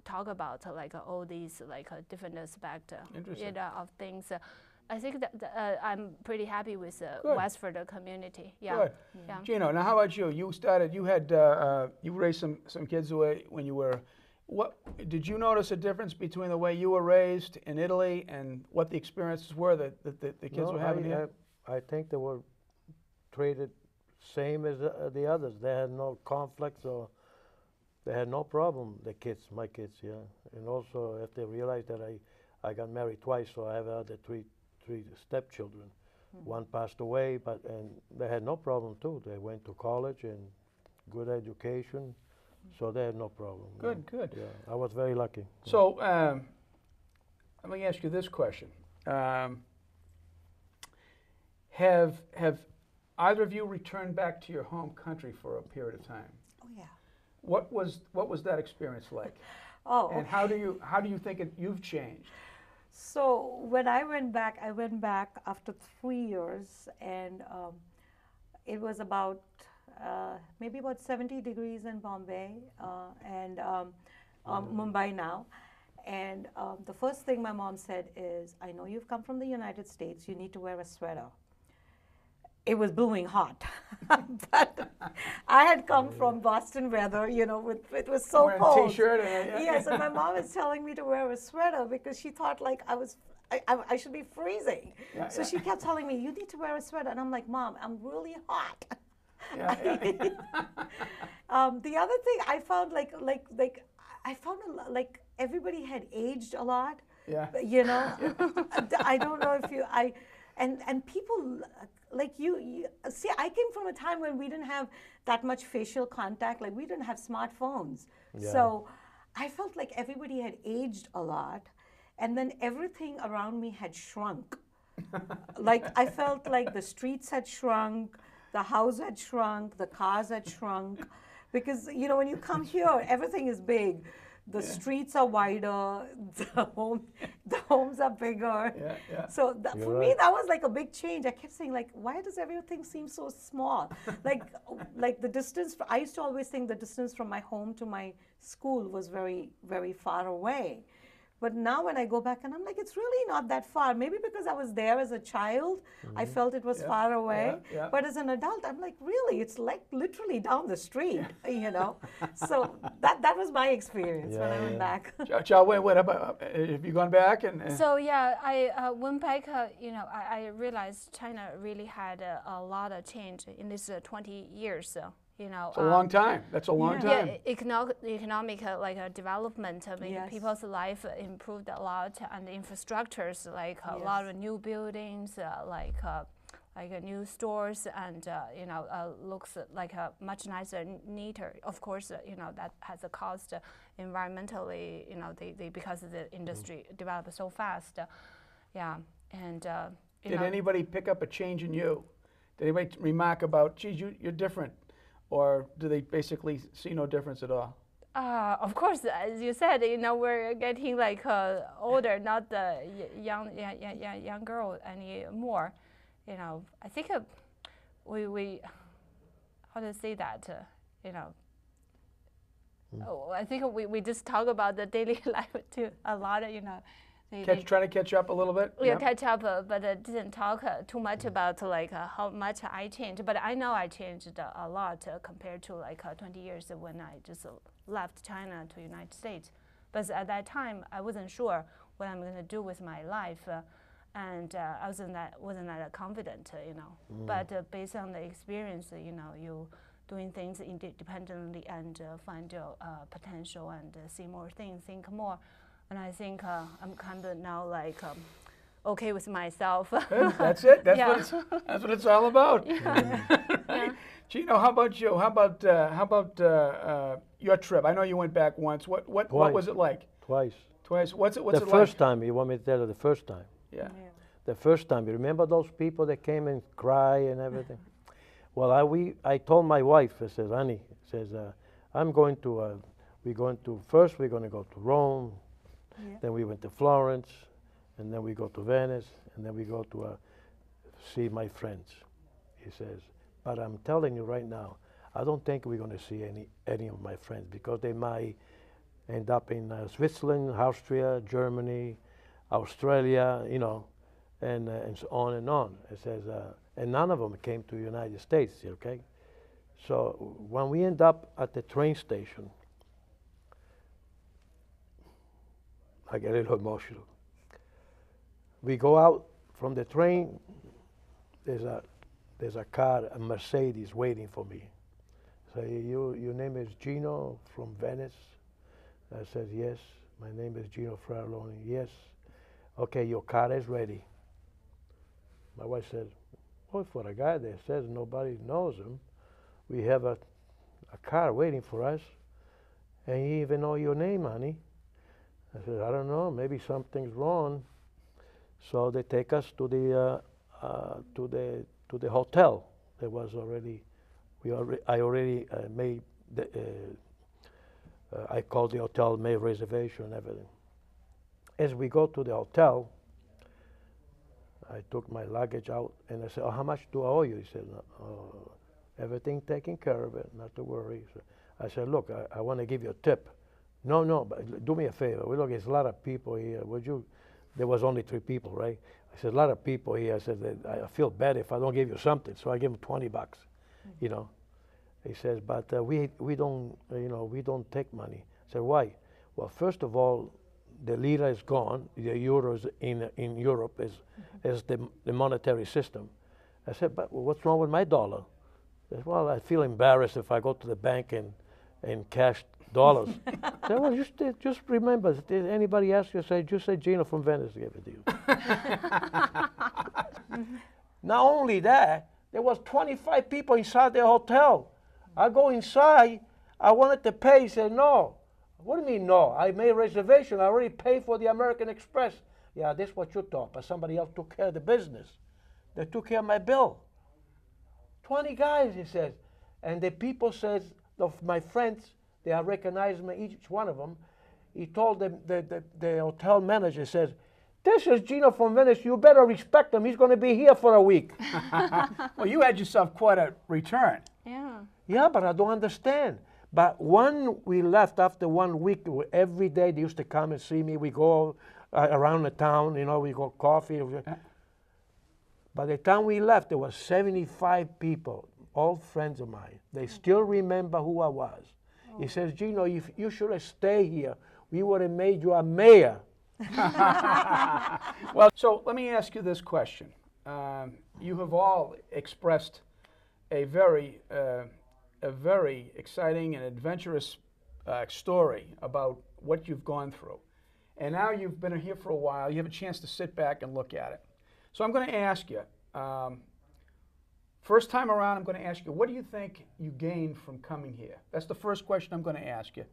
talk about all these different aspects of things. I think that I'm pretty happy with Westford community. Yeah. Good. Yeah. Gino, now how about you? You raised some kids when you were. What did you notice a difference between the way you were raised in Italy and what the experiences were that the kids were having here? I think they were treated same as the others. They had no conflicts, or they had no problem. My kids, and also if they realized that I got married twice, so I have other three stepchildren. One passed away, and they had no problem too. They went to college and good education, so they had no problem. no. Good, good. Yeah, I was very lucky. So let me ask you this question: Have either of you returned back to your home country for a period of time? Oh yeah. What was that experience like? Oh, And how do you think you've changed? so when I went back after 3 years, and it was about maybe about 70 degrees in Bombay and Mumbai now. And the first thing my mom said is, "I know you've come from the United States. You need to wear a sweater." It was blooming hot, but I had come from Boston weather, it was so Wearing cold. a t-shirt and Yes, and my mom is telling me to wear a sweater because she thought like I should be freezing. Yeah, So yeah. she kept telling me, "You need to wear a sweater," and I'm like, "Mom, I'm really hot." Yeah, The other thing I found like everybody had aged a lot. yeah. I don't know if and people like you see, I came from a time when we didn't have that much facial contact, like we didn't have smartphones. Yeah. So I felt like everybody had aged a lot, and then everything around me had shrunk. Like I felt like the streets had shrunk, the house had shrunk, the cars had shrunk, because when you come here, everything is big. The streets are wider, the homes are bigger. Yeah, yeah. So You're for me, right. that was like a big change. I kept saying like, why does everything seem so small? like the distance. I used to always think the distance from my home to my school was very, very far away. But now when I go back and I'm like, it's really not that far. Maybe because I was there as a child, I felt it was Yeah, far away. yeah, yeah. But as an adult, I'm like, really, it's like literally down the street, So that was my experience when I went back. Chow, what about? Have you gone back and? So yeah, I went back. I realized China really had a lot of change in this 20 years. It's a long time. That's a long Yeah. time. Economic development. I mean, Yes. people's life improved a lot, and the infrastructures like a lot of new buildings, new stores, and looks like a much nicer, neater. Of course, that has a cost environmentally. They because the industry developed so fast. Yeah, and Did anybody pick up a change in you? Did anybody remark about, geez, you're different? Or do they basically see no difference at all? Of course, as you said, we're getting like older, not the young girl anymore. I think we how to say that? I think we just talk about the daily life too a lot. Trying to catch up a little bit? Yeah, catch up, but didn't talk too much about how much I changed. But I know I changed a lot compared to 20 years when I just left China to United States. But at that time, I wasn't sure what I'm going to do with my life, and I wasn't that confident, But based on the experience, you doing things independently and find your potential and see more things, think more. And I think I'm kind of now okay with myself. Good. That's it. That's, Yeah. that's what it's all about. Yeah. Gino, how about you? How about your trip? I know you went back once. What was it like? Twice. Twice. What's The it like? first time, you want me to tell you the first time? Yeah. The first time, you remember those people that came and cry and everything? Well, I told my wife, I says, Annie, says, we're going to go to Rome, Yeah. then we went to Florence, and then we go to Venice, and then we go to see my friends. He says, but I'm telling you right now, I don't think we're going to see any of my friends because they might end up in Switzerland, Austria, Germany, Australia, and so on and on. It says, and none of them came to the United States, okay? So when we end up at the train station, I get a little emotional. We go out from the train, there's a car, a Mercedes waiting for me. Say, your name is Gino from Venice? I said, yes, my name is Gino Frarloni. Yes. Okay, your car is ready. My wife said, Boy, for a guy that says nobody knows him, we have a car waiting for us, and you even know your name, honey. I said, I don't know, maybe something's wrong. So they take us to the hotel. There was already, I already made the, I called the hotel, made reservation and everything. As we go to the hotel, I took my luggage out and I said, oh, how much do I owe you? He said, oh, everything taken care of it, not to worry. So I said, look, I want to give you a tip. No, but do me a favor. Well, look, there's a lot of people here. Would you? There was only 3 people, right? I said, a lot of people here. I said, I feel bad if I don't give you something. So I give him $20, you know. He says, but we don't, we don't take money. I said, why? Well, first of all, the lira is gone. The euros in Europe is the monetary system. I said, but what's wrong with my dollar? He said, well, I feel embarrassed if I go to the bank and cash dollars. I said, well, just remember, if anybody asks you, just say Gina from Venice gave it to you. Not only that, there was 25 people inside the hotel. I go inside, I wanted to pay. He said, no. What do you mean, no? I made a reservation. I already paid for the American Express. Yeah, that's what you thought, but somebody else took care of the business. They took care of my bill. 20 guys, he says. And the people says, of my friends, they are recognizing me, each one of them. He told the hotel manager, says, this is Gino from Venice. You better respect him. He's going to be here for a week. Well, you had yourself quite a return. Yeah. Yeah, but I don't understand. But when we left after 1 week, every day they used to come and see me. We go around the town, we go coffee. By the time we left, there was 75 people, all friends of mine. They still remember who I was. He says, Gino, you should have stayed here. We would have made you a mayor. Well, so let me ask you this question. You have all expressed a very exciting and adventurous story about what you've gone through. And now you've been here for a while. You have a chance to sit back and look at it. So I'm going to ask you, first time around, I'm going to ask you, what do you think you gained from coming here? That's the first question I'm going to ask you.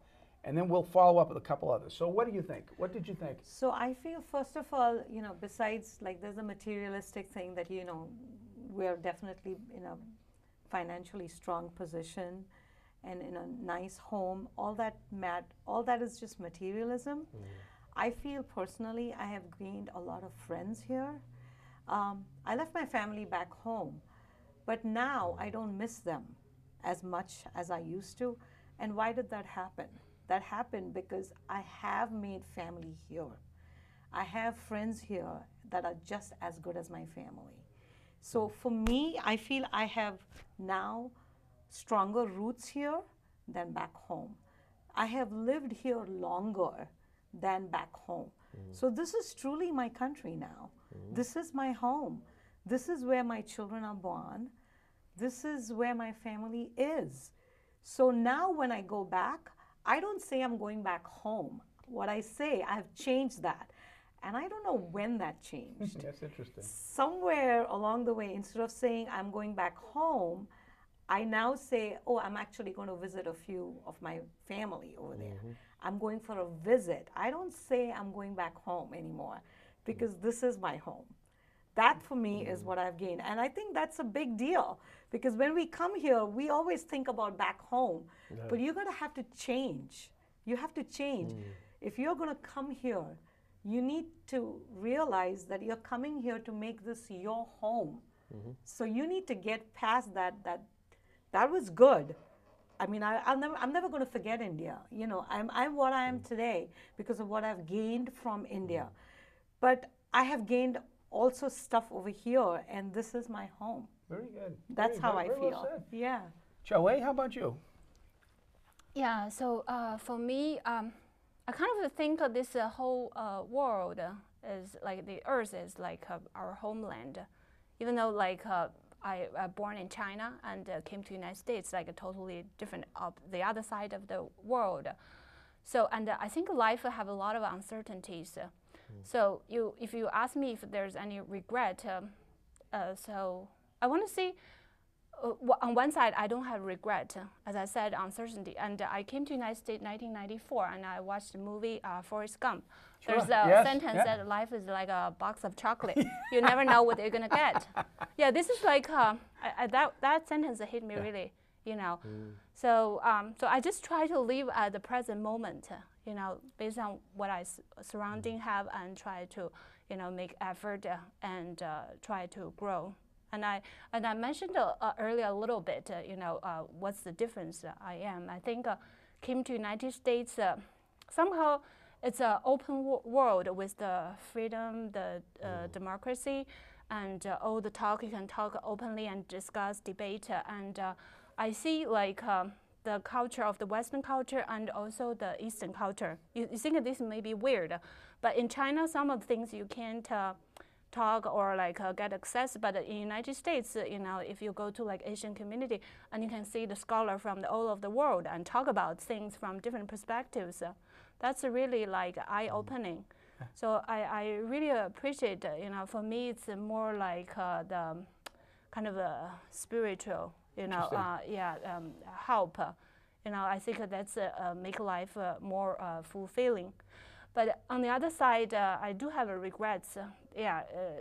And then we'll follow up with a couple others. So what do you think? What did you think? So I feel, first of all, besides, there's a materialistic thing that, we're definitely in a financially strong position and in a nice home. All that is just materialism. I feel personally I have gained a lot of friends here. I left my family back home, but now I don't miss them as much as I used to. And why did that happen? That happened because I have made family here. I have friends here that are just as good as my family. So for me, I feel I have now stronger roots here than back home. I have lived here longer than back home. So this is truly my country now. This is my home. This is where my children are born. This is where my family is. So now when I go back, I don't say I'm going back home. What I say, I've changed that. And I don't know when that changed. That's interesting. Somewhere along the way, instead of saying I'm going back home, I now say, oh, I'm actually going to visit a few of my family over there. I'm going for a visit. I don't say I'm going back home anymore because this is my home. That for me is what I've gained. And I think that's a big deal because when we come here, we always think about back home, but you're going to have to change. You have to change. If you're going to come here, you need to realize that you're coming here to make this your home. So you need to get past that was good. I mean, I'm never going to forget India. I'm what I am today because of what I've gained from India. But I have gained also stuff over here, and this is my home. Very good. That's how I very feel. well said. Yeah. Choe, how about you? Yeah, so for me, I kind of think of this whole world is like the earth is like our homeland. Even though I born in China and came to United States, like a totally different, the other side of the world. So, and I think life have a lot of uncertainties. So if you ask me if there's any regret, so I want to see. On one side, I don't have regret, as I said, uncertainty. And I came to United States 1994, and I watched the movie Forrest Gump. Sure. There's a Yes, sentence yeah. that life is like a box of chocolate. You never know what you're gonna get. Yeah, this is like that sentence hit me really, you know. So so I just try to live at the present moment, you know, based on what I surrounding have, and try to, you know, make effort and try to grow. And I mentioned earlier a little bit, you know, what's the difference I am. I think came to United States, somehow it's an open world with the freedom, the democracy, and all the talk, you can talk openly and discuss, debate. And I see like the culture of the Western culture and also the Eastern culture. You think this may be weird, but in China, some of the things you can't talk or like get access, but in United States, you know, if you go to like Asian community and you can see the scholar from all of the world and talk about things from different perspectives, that's really like eye-opening. So I really appreciate, you know, for me it's more like the kind of a spiritual, you know, help. You know, I think that's make life more fulfilling. But on the other side, I do have regrets.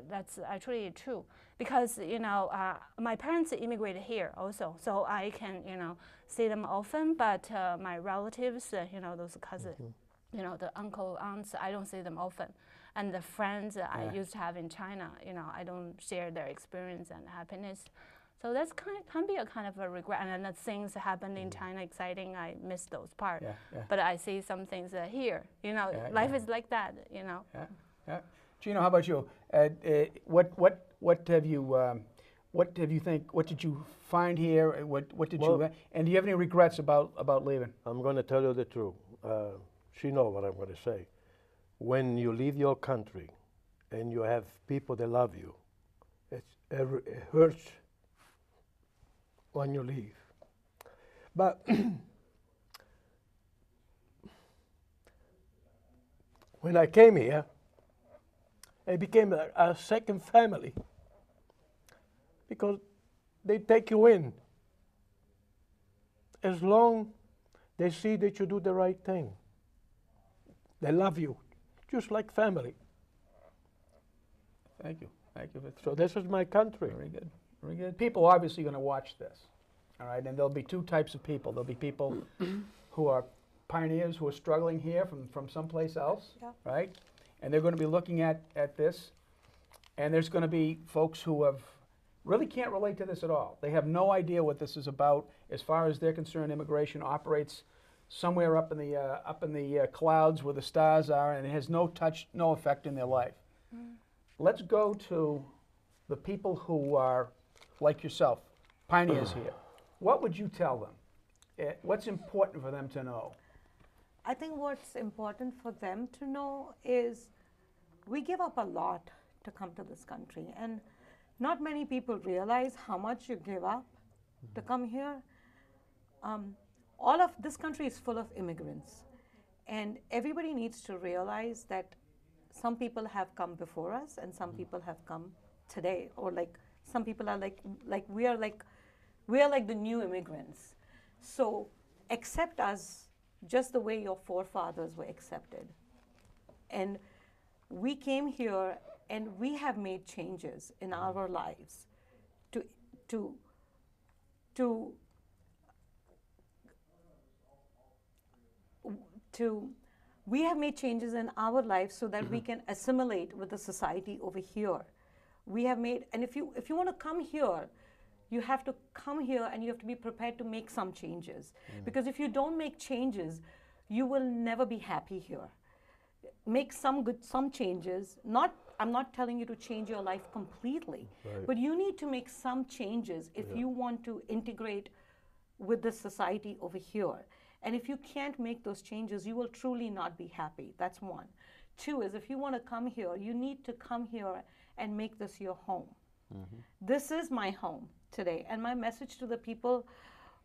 That's actually true because you know my parents immigrated here also, so I can you know see them often. But my relatives, you know, those cousins, you know, the uncle, aunts, I don't see them often. And the friends I used to have in China, you know, I don't share their experience and happiness. So that's can be a kind of a regret. And then the things happen in China, exciting, I miss those parts. But I see some things here. You know, life is like that. You know. Gino, how about you? What have you think? What did you find here? What did you? And do you have any regrets about leaving? I'm going to tell you the truth. She knows what I'm going to say. When you leave your country, and you have people that love you, it hurts when you leave. But when I came here, it became a second family because they take you in as long they see that you do the right thing. They love you, just like family. Thank you. Thank you. So this is my country. Very good. Very good. People are obviously going to watch this, all right? And there'll be two types of people. There'll be people who are pioneers who are struggling here from someplace else, right? And they're going to be looking at this. And there's going to be folks who really can't relate to this at all. They have no idea what this is about. As far as they're concerned, immigration operates somewhere up in the clouds where the stars are, and it has no effect in their life. Let's go to the people who are like yourself, pioneers here. What would you tell them? What's important for them to know? I think what's important for them to know is we give up a lot to come to this country, and not many people realize how much you give up to come here. All of this country is full of immigrants, and everybody needs to realize that some people have come before us and some people have come today, or like some people are like we are like the new immigrants. So accept us just the way your forefathers were accepted. And we came here and we have made changes in our lives we have made changes in our lives so that we can assimilate with the society over here. We have made, and if you want to come here, you have to come here and you have to be prepared to make some changes. Because if you don't make changes, you will never be happy here. Make some changes. I'm not telling you to change your life completely, but you need to make some changes if you want to integrate with the society over here. And if you can't make those changes, you will truly not be happy. That's one. Two is, if you want to come here, you need to come here and make this your home. This is my home today. And my message to the people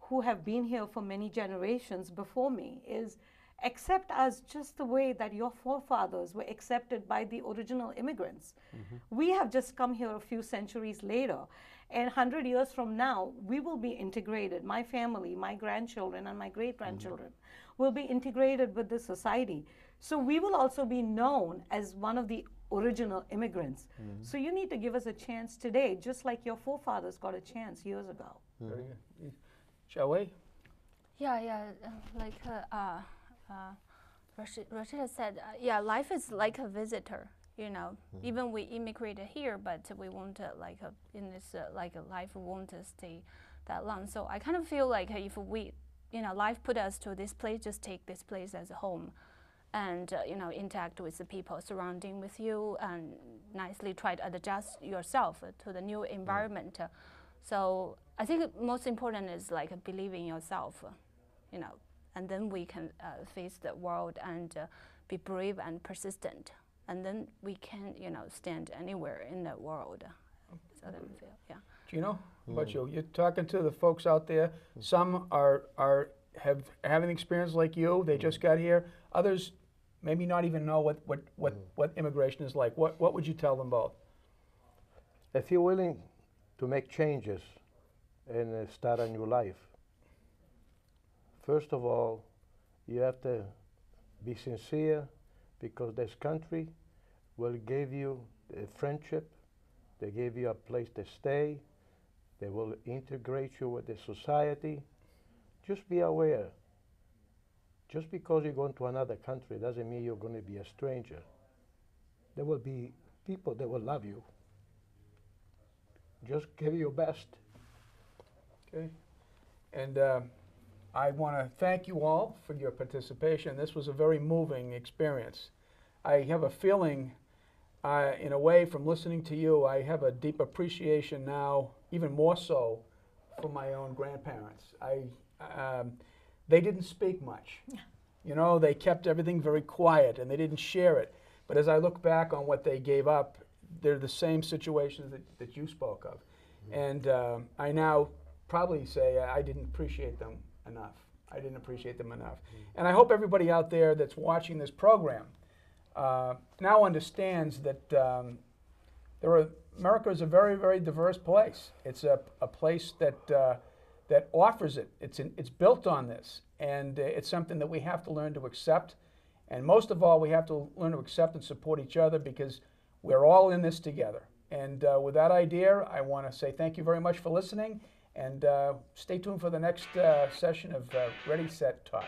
who have been here for many generations before me is, accept us just the way that your forefathers were accepted by the original immigrants. We have just come here a few centuries later, and 100 years from now, we will be integrated. My family, my grandchildren, and my great-grandchildren will be integrated with this society. So we will also be known as one of the original immigrants. So you need to give us a chance today, just like your forefathers got a chance years ago. Very good. Shall we? Yeah, like Rashida said, yeah, life is like a visitor. You know, even we immigrated here, but we won't in this life won't stay that long. So I kind of feel like if we, life put us to this place, just take this place as a home, and interact with the people surrounding with you, and nicely try to adjust yourself to the new environment. So I think most important is believe in yourself, and then we can face the world and be brave and persistent. And then we can, stand anywhere in the world. So that I feel, yeah. Gino, how about you? You're talking to the folks out there. Some have an experience like you. They just got here. Others maybe not even know what immigration is like. What would you tell them both? If you're willing to make changes and start a new life, first of all, you have to be sincere, because this country will give you a friendship, they give you a place to stay, they will integrate you with the society. Just be aware. Just because you're going to another country doesn't mean you're going to be a stranger. There will be people that will love you. Just give your best. Okay. And I want to thank you all for your participation. This was a very moving experience. I have a feeling, in a way, from listening to you, I have a deep appreciation now, even more so, for my own grandparents. They didn't speak much. They kept everything very quiet, and they didn't share it. But as I look back on what they gave up, they're the same situations that you spoke of. And I now probably say I didn't appreciate them enough. I didn't appreciate them enough. And I hope everybody out there that's watching this program now understands that America is a very, very diverse place. It's a place that offers it. It's built on this, and it's something that we have to learn to accept. And most of all, we have to learn to accept and support each other, because we're all in this together. And with that idea, I want to say thank you very much for listening, and stay tuned for the next session of Ready, Set, Talk.